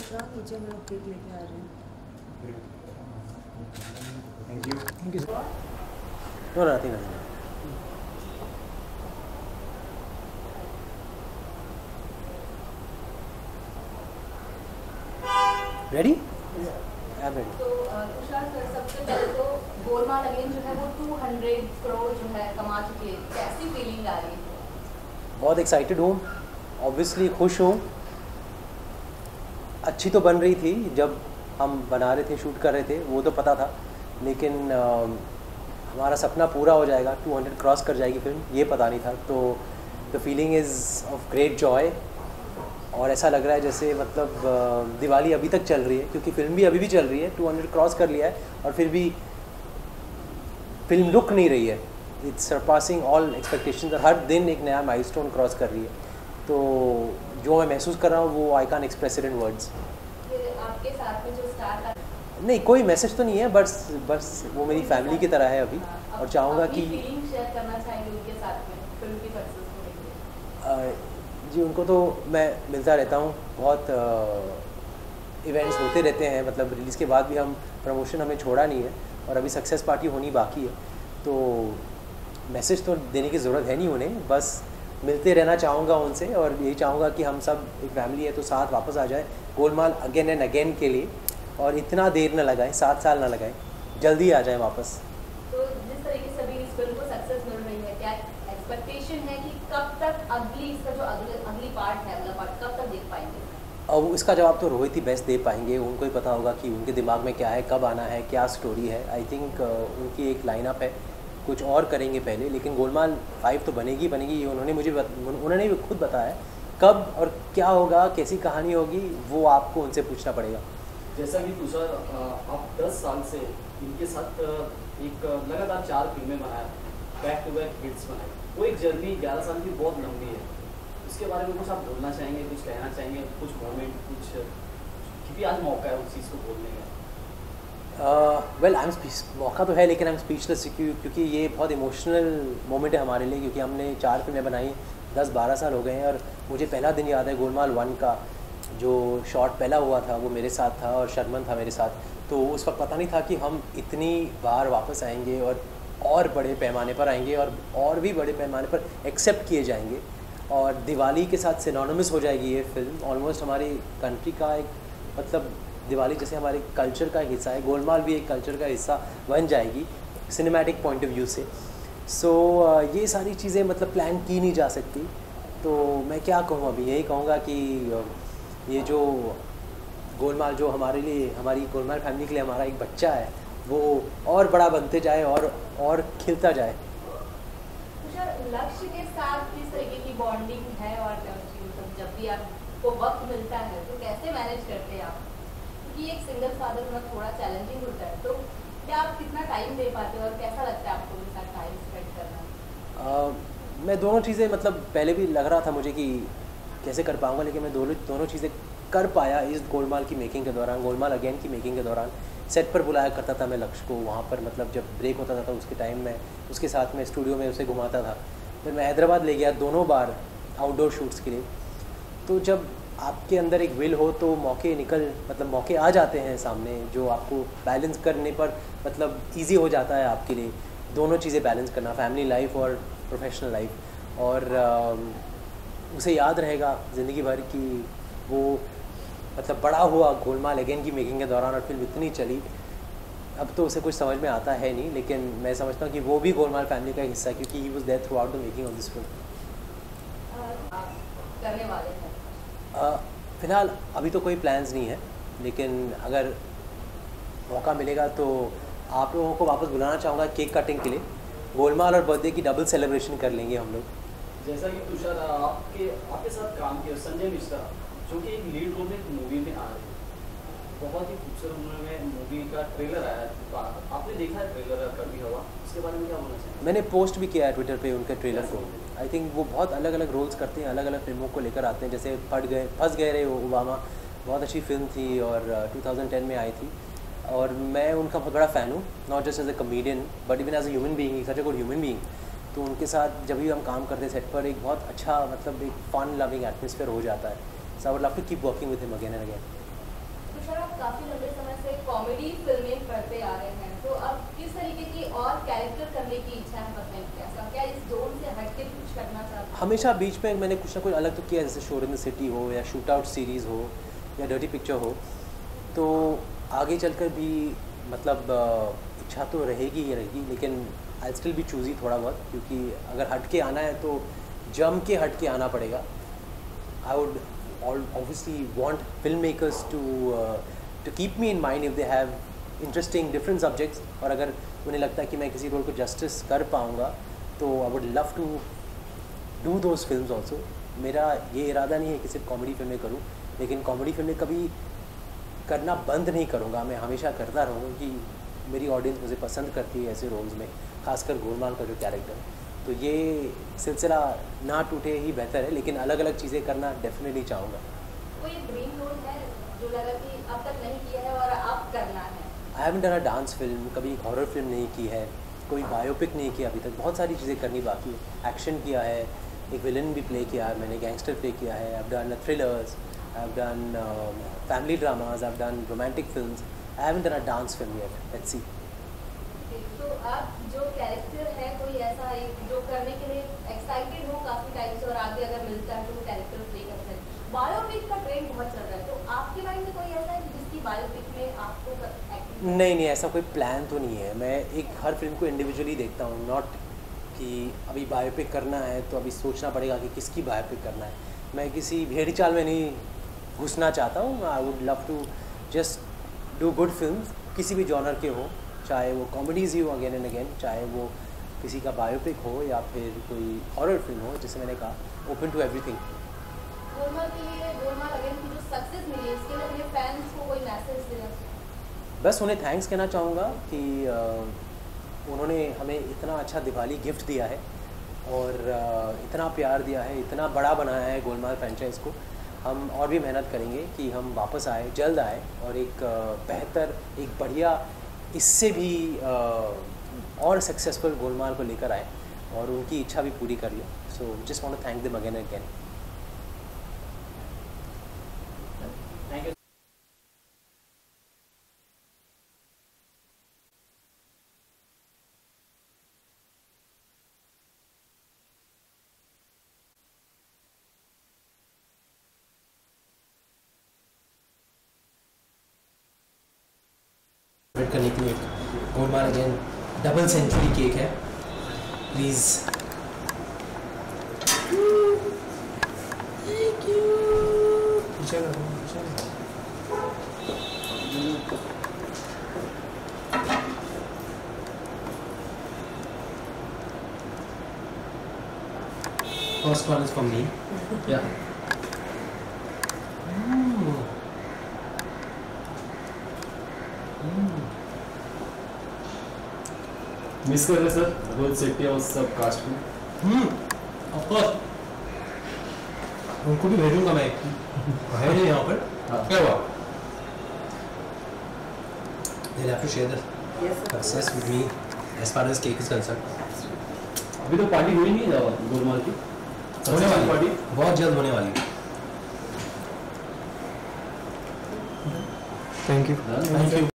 नीचे हम लोग केक लेके आ रहे हैं। Thank you. Thank you sir. No nothing. Ready? I am ready. तो तुषार सर, सबसे पहले तो गोलमाल अगेन जो है वो 200 करोड़ जो है कमा चुके हैं, कैसी फीलिंग आ रही है? बहुत एक्साइटेड हूँ, ऑब्वियसली खुश हूँ। अच्छी तो बन रही थी जब हम बना रहे थे, शूट कर रहे थे, वो तो पता था, लेकिन हमारा सपना पूरा हो जाएगा, 200 क्रॉस कर जाएगी फिल्म, ये पता नहीं था। तो the feeling is of great Joy. और ऐसा लग रहा है जैसे मतलब दिवाली अभी तक चल रही है, क्योंकि फिल्म भी अभी भी चल रही है। 200 क्रॉस कर लिया है और फिर भी फिल्म रुक नहीं रही है। It's surpassing all expectations. हर दिन एक नया माइलस्टोन क्रॉस कर रही है। तो जो मैं महसूस कर रहा हूँ वो I can express it in words. आपके साथ में जो स्टार का नहीं, कोई मैसेज तो नहीं है, बस वो मेरी फैमिली की तरह है अभी। और चाहूँगा कि फीलिंग शेयर करना चाहेंगे उनके साथ में फिल्म की सक्सेस को लेकर। जी, उनको तो मैं मिलता रहता हूँ, बहुत इवेंट्स होते रहते हैं, मतलब रिलीज़ के बाद भी हम प्रमोशन हमें छोड़ा नहीं है और अभी सक्सेस पार्टी होनी बाकी है। तो मैसेज तो देने की ज़रूरत है नहीं उन्हें, बस मिलते रहना चाहूँगा उनसे और यही चाहूँगा कि हम सब एक फैमिली है तो साथ वापस आ जाए गोलमाल अगेन एंड अगेन के लिए। और इतना देर न लगाएं, 7 साल ना लगाएं, जल्दी आ जाएं वापस। तो जिस तरीके से अभी इस फिल्म को सक्सेस मिल रही है, क्या एक्सपेक्टेशन है कि कब तक इसका जो अगली पार्ट है, अगला पार्ट कब तक देख पाएंगे? अब इसका जवाब तो रोहित ही बेस्ट दे पाएंगे। उनको ही पता होगा कि उनके दिमाग में क्या है, कब आना है, क्या स्टोरी है। आई थिंक उनकी एक लाइनअप है, कुछ और करेंगे पहले, लेकिन गोलमाल 5 तो बनेगी बनेगी। ये उन्होंने भी खुद बताया। कब और क्या होगा, कैसी कहानी होगी, वो आपको उनसे पूछना पड़ेगा। जैसा कि तुषार, आप 10 साल से इनके साथ एक लगातार 4 फिल्में बनाया, बैक टू बैक हिट्स बनाए, वो एक जर्नी 11 साल की बहुत लंबी है। उसके बारे में कुछ आप बोलना चाहेंगे, कुछ कहना चाहेंगे, कुछ मोमेंट, कुछ, क्योंकि आज मौका है उस चीज़ को बोलने का। वेल, मौका तो है, लेकिन आई एम स्पीचलेस, क्योंकि ये बहुत इमोशनल मोमेंट है हमारे लिए, क्योंकि हमने 4 फिल्में बनाई, 10-12 साल हो गए हैं। और मुझे पहला दिन याद है गोलमाल 1 का, जो शॉट पहला हुआ था वो मेरे साथ था और शर्मन था मेरे साथ। तो उस वक्त पता नहीं था कि हम इतनी बार वापस आएंगे और बड़े पैमाने पर आएंगे और भी बड़े पैमाने पर एक्सेप्ट किए जाएंगे। और दिवाली के साथ सिनोनिमस हो जाएगी ये फिल्म, ऑलमोस्ट हमारी कंट्री का एक, मतलब दिवाली जैसे हमारे कल्चर का हिस्सा है, गोलमाल भी एक कल्चर का हिस्सा बन जाएगी सिनेमैटिक पॉइंट ऑफ व्यू से। सो ये सारी चीज़ें मतलब प्लान की नहीं जा सकती। तो मैं क्या कहूँ, अभी यही कहूँगा कि ये जो गोलमाल जो हमारे लिए, हमारी गोलमाल फैमिली के लिए हमारा एक बच्चा है, वो और बड़ा बनते जाए और खिलता जाए। लक्ष्य के साथ किस तरीके की बॉन्डिंग है और जब भी आपको वक्त मिलता है तो कैसे मैनेज करते हैं आप? क्योंकि एक सिंगल फादर होना थोड़ा चैलेंजिंग होता है, तो क्या आप कितना टाइम दे पाते हो और कैसा लगता है आपको उनके साथ टाइम स्पेंड करना? मैं दोनों चीज़ें, मतलब पहले भी लग रहा था मुझे कि कैसे कर पाऊँगा, लेकिन मैं दोनों चीज़ें कर पाया इस गोलमाल की मेकिंग के दौरान। गोलमाल अगेन की मेकिंग के दौरान सेट पर बुलाया करता था मैं लक्ष्य को, वहाँ पर मतलब जब ब्रेक होता था तो उसके टाइम में उसके साथ में स्टूडियो में उसे घुमाता था। फिर मैं हैदराबाद ले गया 2 बार आउटडोर शूट्स के लिए। तो जब आपके अंदर एक विल हो तो मौके आ जाते हैं सामने, जो आपको बैलेंस करने पर मतलब ईजी हो जाता है आपके लिए दोनों चीज़ें बैलेंस करना, फैमिली लाइफ और प्रोफेशनल लाइफ। और उसे याद रहेगा ज़िंदगी भर कि वो मतलब बड़ा हुआ गोलमाल अगेन की मेकिंग के दौरान, और फिल्म इतनी चली। अब तो उसे कुछ समझ में आता है नहीं, लेकिन मैं समझता हूँ कि वो भी गोलमाल फैमिली का हिस्सा है, क्योंकि he was there throughout the making of this film. करने वाले हैं फ़िलहाल अभी तो कोई प्लान्स नहीं है, लेकिन अगर मौका मिलेगा तो आप लोगों को वापस बुलाना चाहूँगा केक कटिंग के लिए। गोलमाल और बर्थडे की डबल सेलिब्रेशन कर लेंगे हम लोग। जैसा कि तुषार, आपके साथ काम किया संजय मिश्रा, जो कि एक लीड रोल में एक मूवी में आ रहे हैं, बहुत ही खूबसूरत मूवी का ट्रेलर आया, आपने देखा है ट्रेलर कभी हवा, उसके बारे में क्या बोलना चाहिए? मैंने पोस्ट भी किया है ट्विटर पे उनके ट्रेलर को। आई थिंक वो बहुत अलग अलग रोल्स करते हैं, अलग अलग फिल्मों को लेकर आते हैं। जैसे फंस गए रे ओबामा, बहुत अच्छी फिल्म थी और 2010 में आई थी। और मैं उनका बहुत बड़ा फ़ैन हूँ, not just as a comedian but even as a human being, such a good human being. तो उनके साथ जब भी हम काम करते हैं सेट पर, एक बहुत अच्छा मतलब एक फन लविंग एटमॉस्फेयर हो जाता है। So I would love to keep working with him again and again. तो सर आप काफ़ी लंबे समय से कॉमेडी फिल्में करते आ रहे हैं, तो अब किस तरीके की और कैरेक्टर करने की इच्छा है बताएं, कैसा क्या इस जोन से हट के कुछ करना चाहते हैं? हमेशा बीच में मैंने कुछ ना कुछ अलग तो किया, जैसे शोर इन द सिटी हो या शूट आउट सीरीज़ हो या डर्टी पिक्चर हो, तो आगे चलकर भी मतलब इच्छा तो रहेगी ही रहेगी, लेकिन आई स्टिल बी चूज़ी थोड़ा बहुत, क्योंकि अगर हट के आना है तो जम के हट के आना पड़ेगा. I would obviously want filmmakers to keep me in mind if they have interesting different subjects, और अगर उन्हें लगता है कि मैं किसी रोल को जस्टिस कर पाऊँगा तो I would love to do those films also. मेरा ये इरादा नहीं है कि सिर्फ कॉमेडी फिल्में करूँ, लेकिन कॉमेडी फिल्में कभी करना बंद नहीं करूँगा, मैं हमेशा करता रहूँगा कि मेरी ऑडियंस मुझे पसंद करती है ऐसे रोल्स में, खासकर गोलमाल का जो कैरेक्टर. तो ये सिलसिला ना टूटे ही बेहतर है, लेकिन अलग अलग चीज़ें करना डेफिनेटली चाहूँगा. कोई ड्रीम रोल है जो लगा कि अब तक नहीं किया है और अब करना है? I haven't done a dance film, कभी एक हॉरर फिल्म नहीं की है, कोई बायोपिक नहीं किया अभी तक. बहुत सारी चीज़ें करनी बाकी है. एक्शन किया है, एक विलन भी प्ले किया है मैंने, गैंगस्टर प्ले किया है, I have done thrillers, I have done family dramas, I have done romantic films. I haven't done a dance film yet. Let's see. तो आप जो कैरेक्टर है कोई ऐसा एक जो करने के लिए एक्साइटेड हो काफ़ी टाइम से और आगे अगर मिलता है तो वो कैरेक्टर प्ले कर सकते हैं? बायोपिक का ट्रेंड बहुत चल रहा है, तो आपके माइंड में कोई ऐसा है जिसकी बायोपिक में आपको एक्टिंग? नहीं, ऐसा कोई प्लान तो नहीं है. मैं एक हर फिल्म को इंडिविजुअली देखता हूँ, नॉट कि अभी बायोपिक करना है तो अभी सोचना पड़ेगा कि किसकी बायोपिक करना है. मैं किसी भेड़ी चाल में नहीं घुसना चाहता हूँ. I would love to just do good film, किसी भी जॉनर के हो, चाहे वो कॉमेडीज़ ही हो अगेन एंड अगेन, चाहे वो किसी का बायोपिक हो या फिर कोई हॉरर फिल्म हो. जैसे मैंने कहा, ओपन टू एवरीथिंग. गोलमाल के लिए, गोलमाल अगेन की जो सक्सेस मिली है इसके लिए अपने फैंस को कोई मैसेज देना? बस उन्हें थैंक्स कहना चाहूँगा कि उन्होंने हमें इतना अच्छा दिवाली गिफ्ट दिया है और इतना प्यार दिया है, इतना बड़ा बनाया है गोलमाल फ्रेंचाइज़ को. हम और भी मेहनत करेंगे कि हम वापस आए, जल्द आए और एक बेहतर, एक बढ़िया, इससे भी और सक्सेसफुल गोलमाल को लेकर आए और उनकी इच्छा भी पूरी कर ले. So just want to thank them again and again. Thank you. करने के लिए Golmaal again double century cake है. Please. Thank you. First one is from me. Yeah. Miss कर रहे सर रोहित शेट्टी और सब कास्ट को? ऑफ कोर्स उनको भी भेजूंगा मैं. है नहीं यहाँ पर. क्या हुआ? They'll have to share the Yes, sir. success with me as far as cake is concerned. अभी तो पार्टी हुई नहीं है गोलमाल की? होने वाली पार्टी बहुत जल्द होने वाली है. Thank you. Thank you.